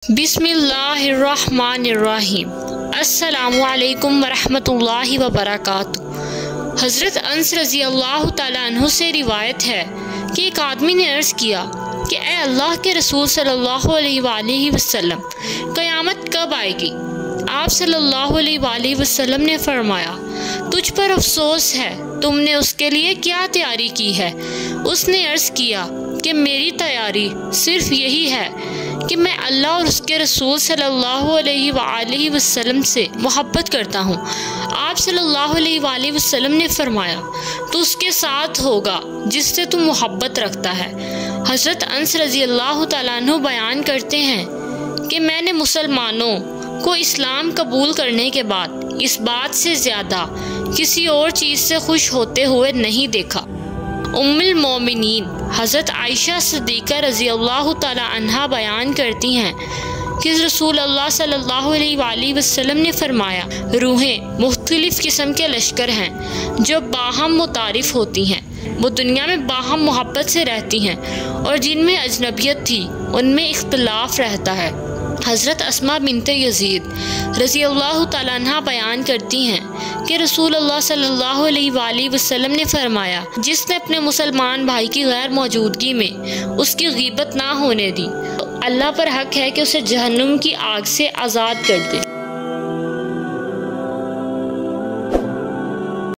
बिस्मिल्लाहिर्रहमानिर्रहीम। अस्सलामुअलैकुम वरहमतुल्लाहि वबरकातुहू। हज़रत अनस रज़ी अल्लाह तआला अन्हु से रिवायत है कि एक आदमी ने अर्ज़ किया कि ए अल्लाह के रसूल सल्लल्लाहु अलैहि वसल्लम, क़यामत कब आएगी? आप सल्लल्लाहु अलैहि वसल्लम ने फरमाया, तुझ पर अफसोस है, तुमने उसके लिए क्या तैयारी की है? उसने अर्ज़ किया कि मेरी तैयारी सिर्फ यही है कि मैं अल्लाह और उसके रसूल सल्लल्लाहु अलैहि वसल्लम से मोहब्बत करता हूँ। आप सल्लल्लाहु अलैहि वसल्लम ने फरमाया, तो उसके साथ होगा जिससे तू मोहब्बत रखता है। हज़रत अनस रज़ी अल्लाह तआला अन्हु बयान करते हैं कि मैंने मुसलमानों को इस्लाम कबूल करने के बाद इस बात से ज़्यादा किसी और चीज़ से खुश होते हुए नहीं देखा। उम्मुल मोमिनीन हज़रत आयशा सिद्दीक़ा रज़ी अल्लाह तआला अन्हा बयान करती हैं कि रसूल अल्लाह सल्लल्लाहु अलैहि वसल्लम ने फरमाया, रूहें मुख्तलिफ़ किस्म के लश्कर हैं जो बाहम मुतारिफ़ होती हैं। वो दुनिया में बाहम मोहब्बत से रहती हैं और जिनमें अजनबियत थी उनमें इख्तिलाफ़ रहता है। हज़रत अस्मा बिन्ते यज़ीद रज़ी अल्लाह तआला अन्हा बयान करती हैं कि रसूल अल्लाह सल्लल्लाहु अलैहि वसल्लम ने फरमाया, जिसने अपने मुसलमान भाई की गैर मौजूदगी में उसकी ग़ीबत ना होने दी, तो अल्लाह पर हक है कि उसे जहन्नुम की आग से आज़ाद कर दे।